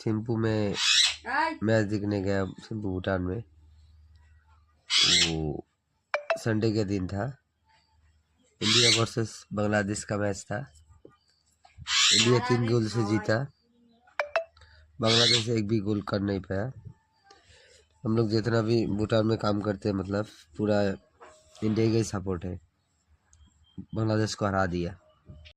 थिम्पू में मैच देखने गया, थिम्पू भूटान में। वो संडे के दिन था, इंडिया वर्सेस बांग्लादेश का मैच था। इंडिया 3 गोल से जीता, बांग्लादेश एक भी गोल कर नहीं पाया। हम लोग जितना भी भूटान में काम करते हैं, मतलब पूरा इंडिया का ही सपोर्ट है, बांग्लादेश को हरा दिया।